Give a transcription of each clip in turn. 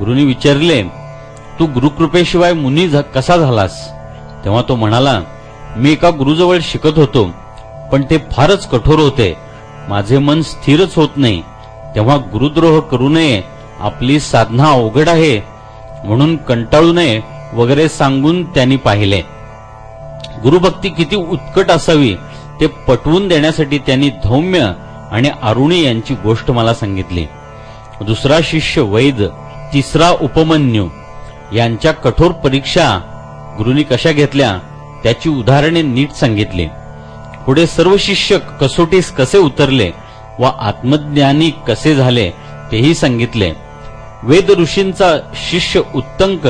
गुरुनी विचारले, तू गुरुकृपेशिवाय मुनी कसा झालास? तेव्हा तो म्हणाला, मी एका गुरुजवळ शिकत होतो, पण ते फारच कठोर होते. माझे मन स्थिरच होत नाही. तेव्हा गुरुद्रोह करू नये, आपली साधना अवघड आहे, म्हणून कंटाळू नये वगैरे सांगून त्यांनी पाहिले. गुरुभक्ती किती उत्कट असावी ते पटवून देण्यासाठी त्यांनी धौम्य आणि अरुणी यांची गोष्ट मला सांगितली. दुसरा शिष्य वैद, तिसरा उपमन्यू यांच्या कठोर परीक्षा गुरुनी कशा घेतल्या त्याची उदाहरणे नीट सांगितली. पुढे सर्व शिष्य कसोटीस कसे उतरले व आत्मज्ञानी कसे झाले तेही सांगितले. वेद ऋषींचा शिष्य उत्तंक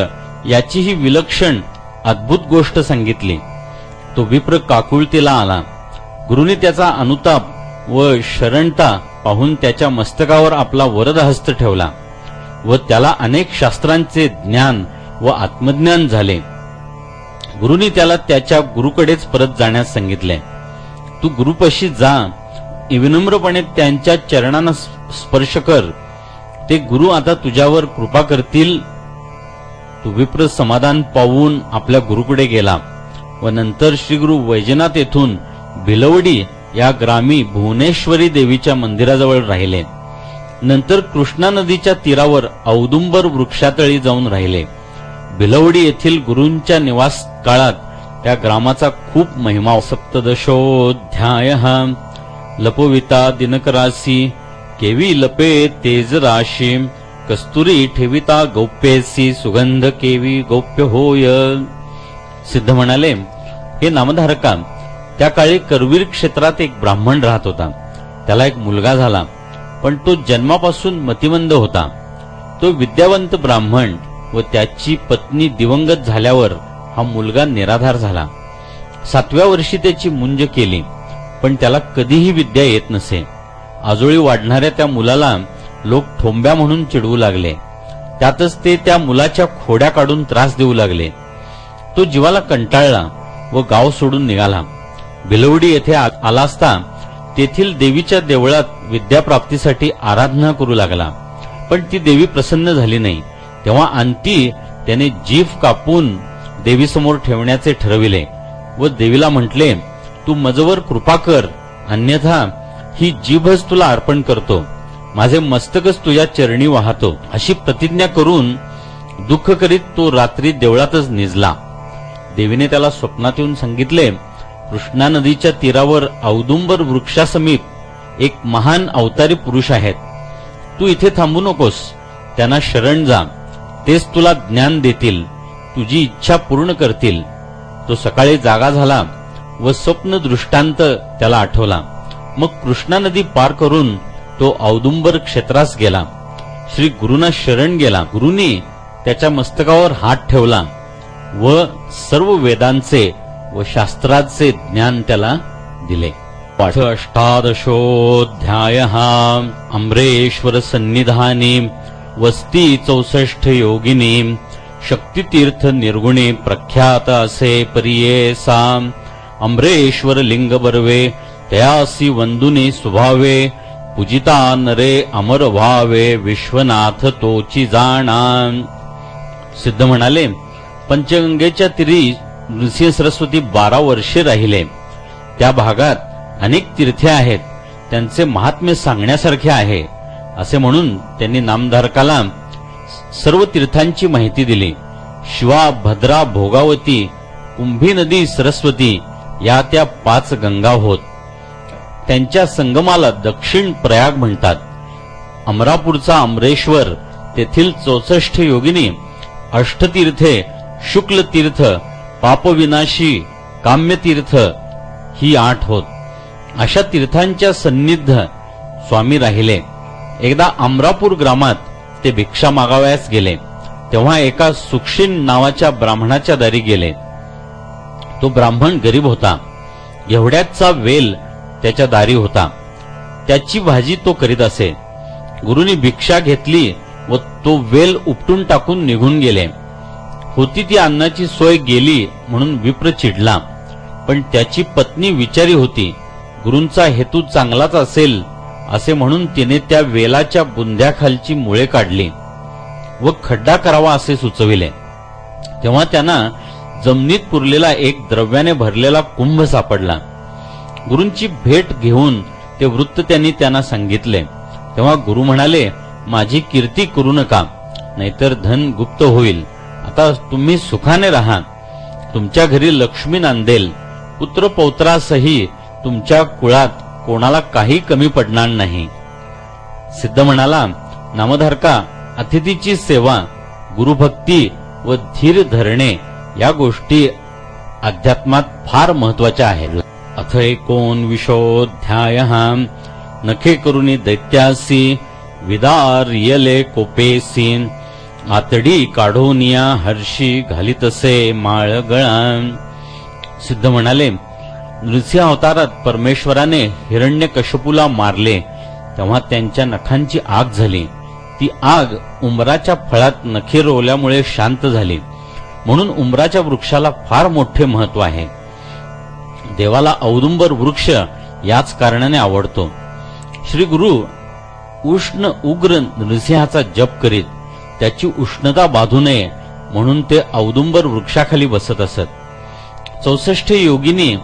याचीही विलक्षण अद्भुत गोष्ट सांगितली. तो विप्र काकुळतीला आला. गुरुनी त्याचा अनुताप व शरणता पाहून त्याच्या मस्तकावर आपला वरदहस्त ठेवला व त्याला अनेक शास्त्रांचे ज्ञान व आत्मज्ञान झाले. गुरुनी त्याला त्याच्या गुरुकडेच परत जाण्यास सांगितले. तू गुरुपाशी जा, विनम्रपणे त्यांच्या चरणांना स्पर्श कर, ते गुरु आता तुझ्यावर कृपा करतील. तो विप्र समाधान पावून आपल्या गुरुकडे गेला व नंतर श्री गुरु वैजनाथ येथून भिलवडी या ग्रामी भुवनेश्वरी देवीच्या मंदिराजवळ राहिले. नंतर कृष्णा नदीच्या तीरावर औदुंबर वृक्षातळी जाऊन राहिले. भिलवडी येथील गुरूंच्या निवास काळात त्या ग्रामाचा खूप महिमा. सप्तदशोऽध्याय. लपविता दिनकरासी, केवी लपे तेज राशी, कस्तुरी ठेविता गौप्येसी, सुगंध केवी गौप्य होय. सिद्ध म्हणाले, हे नामधारका, त्या काळी करवीर क्षेत्रात एक ब्राह्मण राहत होता. त्याला एक मुलगा झाला, पण तो जन्मापासून मतिमंद होता. तो विद्यावंत ब्राह्मण व त्याची पत्नी दिवंगत झाल्यावर हा मुलगा निराधार झाला. 7व्या वर्षी त्याची मुंज केली, पण त्याला कधीही विद्या येत नसे. आजोळी वाढणाऱ्या त्या मुलाला लोक ठोंब्या म्हणून चिडवू लागले. त्यातच ते त्या मुलाच्या खोड्या काढून त्रास देऊ लागले. तो जीवाला कंटाळला व गाव सोडून निघाला. भिलवडी येथे आला असता तेथील देवीच्या देवळात विद्याप्राप्तीसाठी आराधना करू लागला, पण ती देवी प्रसन्न झाली नाही. तेव्हा अंती त्याने जीभ कापून देवीसमोर ठेवण्याचे ठरविले व देवीला म्हटले, तू मजवर कृपा कर, अन्यथा ही जीभच तुला अर्पण करतो, माझे मस्तकच तुझ्या चरणी वाहतो. अशी प्रतिज्ञा करून दुःख करीत तो रात्री देवळातच निजला. देवीने त्याला स्वप्नात येऊन सांगितले, कृष्णा नदीच्या तीरावर औदुंबर वृक्षासमीप एक महान अवतारी पुरुष आहेत. तू इथे थांबू नकोस, त्यांना शरण जा, तेच तुला ज्ञान देतील, तुझी इच्छा पूर्ण करतील. तो सकाळी जागा झाला व स्वप्न दृष्टांत त्याला आठवला. मग कृष्णा नदी पार करून तो औदुंबर क्षेत्रास गेला. श्री गुरुना शरण गेला. गुरुनी त्याच्या मस्तकावर हात ठेवला व सर्व वेदांचे व शास्त्राचे ज्ञान त्याला दिले. पाठ. अष्टादशोऽध्याय. अमरेश्वर सन्निधानी वस्ती 64 योगिनी, शक्तितीर्थ निर्गुणी प्रख्यात असे परिये सा. अमरेश्वर लिंग बर्वे, तयासी वंदुनी स्वभावे, पूजिता नरे अमर व्हावे, विश्वनाथ तोची जाणा. सिद्ध म्हणाले, पंचगंगेच्या तीरी नृसिंह सरस्वती 12 वर्षे राहिले. त्या भागात अनेक तीर्थे आहेत, त्यांचे महात्म्य सांगण्यासारखे आहे असे म्हणून त्यांनी नामधारकाला सर्व तीर्थांची माहिती दिली. शिवा, भद्रा, भोगावती, कुंभी नदी, सरस्वती या त्या 5 गंगा होत. त्यांच्या संगमाला दक्षिण प्रयाग म्हणतात. अमरापूरचा अमरेश्वर, तेथील 64 योगिनी, अष्टतीर्थे, शुक्ल तीर्थ, पापविनाशी, काम्यतीर्थ ही 8 होत. अशा तीर्थांच्या सन्निध स्वामी राहिले. एकदा अमरापूर ग्रामात ते भिक्षा मागावयास गेले, तेव्हा एका सुक्षिन नावाच्या ब्राह्मणाच्या दारी गेले. तो ब्राह्मण गरीब होता. एवढ्याचा वेल त्याच्या दारी होता. त्याची भाजी तो करीत असे. गुरुनी भिक्षा घेतली व तो वेल उपटून टाकून निघून गेले. होती ती अन्नाची सोय गेली म्हणून विप्र चिडला, पण त्याची पत्नी विचारी होती. गुरूंचा हेतू चांगलाच असेल असे म्हणून तिने त्या वेलाच्या बुंध्याखालची मुळे काढली व खड्डा करावा असे सुचविले. तेव्हा त्यांना जमिनीत पुरलेला एक द्रव्याने भरलेला कुंभ सापडला. गुरूंची भेट घेऊन ते वृत्त त्यांना सांगितले. तेव्हा गुरु म्हणाले, माझी कीर्ती करू नका, नाहीतर धन गुप्त होईल. आता तुम्ही सुखाने राहा. तुमच्या घरी लक्ष्मी नांदेल. पुत्र पौत्रासही तुमच्या कुळात कोणाला काही कमी पडणार नाही. सिद्ध म्हणाला, नामधारका, अतिथीची सेवा, गुरुभक्ती व धीर धरणे या गोष्टी अध्यात्मात फार महत्वाच्या आहेत. अथ एकोनविंशोऽध्यायः. नखे करुणी दैत्यासी विदार्यले कोपेसी, आतडी काढोनिया हर्षी घालितसे माळगळा. सिद्ध म्हणाले, नृसिंह अवतारात परमेश्वराने हिरण्यकश्यपूला मारले तेव्हा त्यांच्या नखांची आग झाली. ती आग उंबराच्या फळात नखे रोवल्यामुळे शांत झाली. म्हणून उंबराच्या वृक्षाला फार मोठे महत्व आहे. देवाला औदुंबर वृक्ष याच कारणाने आवडतो. श्री गुरु उष्ण उग्र नृसिंहाचा जप करीत त्याची उष्णता बाधू नये म्हणून ते औदुंबर वृक्षाखाली बसत असत. 64 योगिनी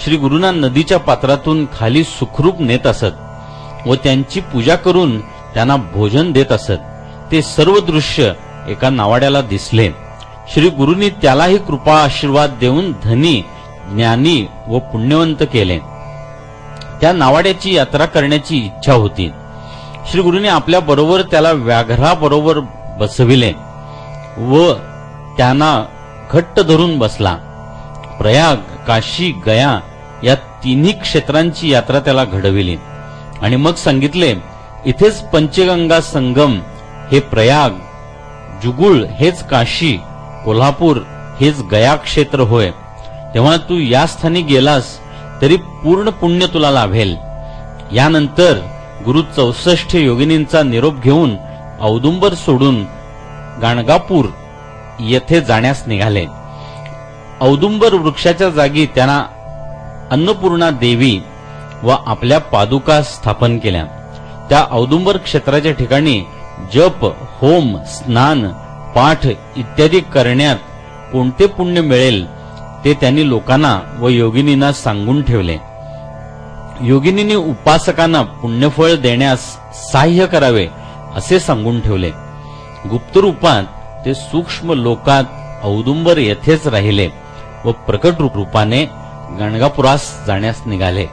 श्री गुरुंना नदीच्या पात्रातून खाली सुखरूप नेत असत व त्यांची पूजा करून त्यांना भोजन देत असत. ते सर्व दृश्य एका नावाड्याला दिसले. श्री गुरुंनी त्यालाही कृपा आशीर्वाद देऊन धनी, ज्ञानी व पुण्यवंत केले. त्या नावाड्याची यात्रा करण्याची इच्छा होती. श्री गुरुंनी आपल्या बरोबर त्याला व्याघ्राबरोबर बसविले व त्यांना घट्ट धरून बसला. प्रयाग, काशी, गया या तिन्ही क्षेत्रांची यात्रा त्याला घडविली आणि मग सांगितले, इथेच पंचगंगा संगम हे प्रयाग, जुगुळ हेच काशी, कोल्हापूर हेच गया क्षेत्र होय. तेव्हा तू या स्थानी गेलास तरी पूर्ण पुण्य तुला लाभेल. यानंतर गुरु 64 योगिनींचा निरोप घेऊन औदुंबर सोडून गाणगापूर येथे जाण्यास निघाले. औदुंबर वृक्षाच्या जागी त्यांना अन्नपूर्णा देवी व आपल्या पादुका स्थापन केल्या. त्या औदुंबर क्षेत्राच्या ठिकाणी जप, होम, स्नान, पाठ इत्यादी करण्यात कोणते पुण्य मिळेल ते त्यांनी लोकांना व योगिनींना सांगून ठेवले. योगिनींनी उपासकांना पुण्यफळ देण्यास सहाय्य करावे असे सांगून ठेवले. गुप्त रूपात ते सूक्ष्म लोकात औदुंबर येथेच राहिले व प्रकट रूपाने गाणगापुरास जाण्यास निघाले.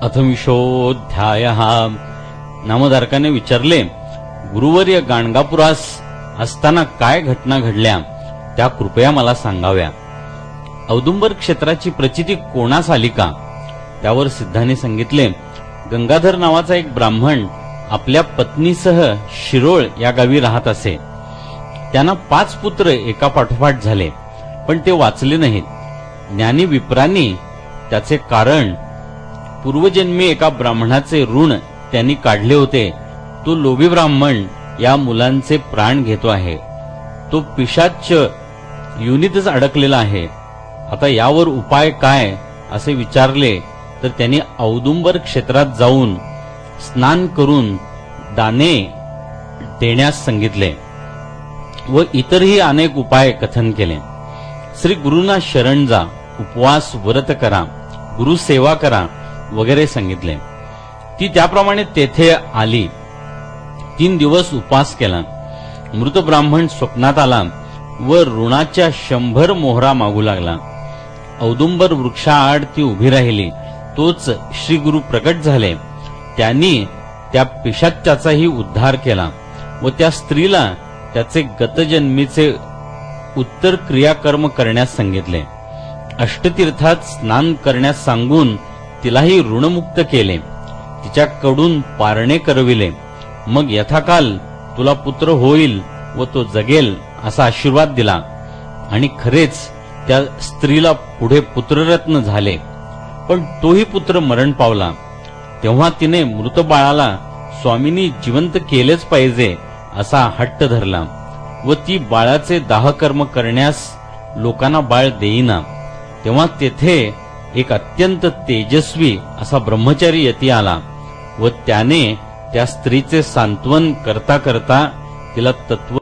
अथविंशोऽध्यायः. नामधारकाने विचारले, गुरुवर्य, गाणगापुरास असताना काय घटना घडल्या त्या कृपया मला सांगाव्या. औदुंबर क्षेत्राची प्रचिती कोणास आली का? त्यावर सिद्धाने सांगितले, गंगाधर नावाचा एक ब्राह्मण आपल्या पत्नीसह शिरोळ या गावी राहत असे. त्यांना 5 पुत्र एका पाठोपाठ झाले, पण ते वाचले नाहीत. ज्ञानी विप्रांनी त्याचे कारण, पूर्वजन्मी एका ब्राह्मणाचे ऋण त्यांनी काढले होते. तो लोभी ब्राह्मण या मुलांचे प्राण घेतो आहे. तो पिशाच योनीतच अडकलेला आहे. आता यावर उपाय काय असे विचारले तर त्यांनी औदुंबर क्षेत्रात जाऊन स्नान करून दाने देण्यास सांगितले व इतरही अनेक उपाय कथन केले. श्री गुरुंना शरण जा, उपवास व्रत करा, गुरु सेवा करा वगैरे सांगितले. ती त्याप्रमाणे तेथे आली. 3 दिवस उपवास केला. मृत ब्राह्मण स्वप्नात आला व ऋणाच्या 100 मोहरा मागू लागला. औदुंबर वृक्षाआड ती उभी राहिली. तोच श्री गुरु प्रकट झाले. त्यांनी त्या पिशाच्याचाही उद्धार केला व त्या स्त्रीला त्याचे गतजन्मीचे उत्तर क्रियाकर्म करण्यास सांगितले. अष्टतीर्थात स्नान करण्यास सांगून तिलाही ऋणमुक्त केले. तिच्याकडून पारणे करविले. मग यथाकाल तुला पुत्र होईल व तो जगेल असा आशीर्वाद दिला. आणि खरेच त्या स्त्रीला पुढे पुत्ररत्न झाले, पण तोही पुत्र मरण पावला. तेव्हा तिने मृत बाळाला स्वामींनी जिवंत केलेच पाहिजे असा हट्ट धरला व ती बाळाचे दाहकर्म करण्यास लोकांना बाळ देईना. तेव्हा तेथे एक अत्यंत तेजस्वी असा ब्रह्मचारी यती आला व त्याने त्या स्त्रीचे सांत्वन करता करता तिला तत्व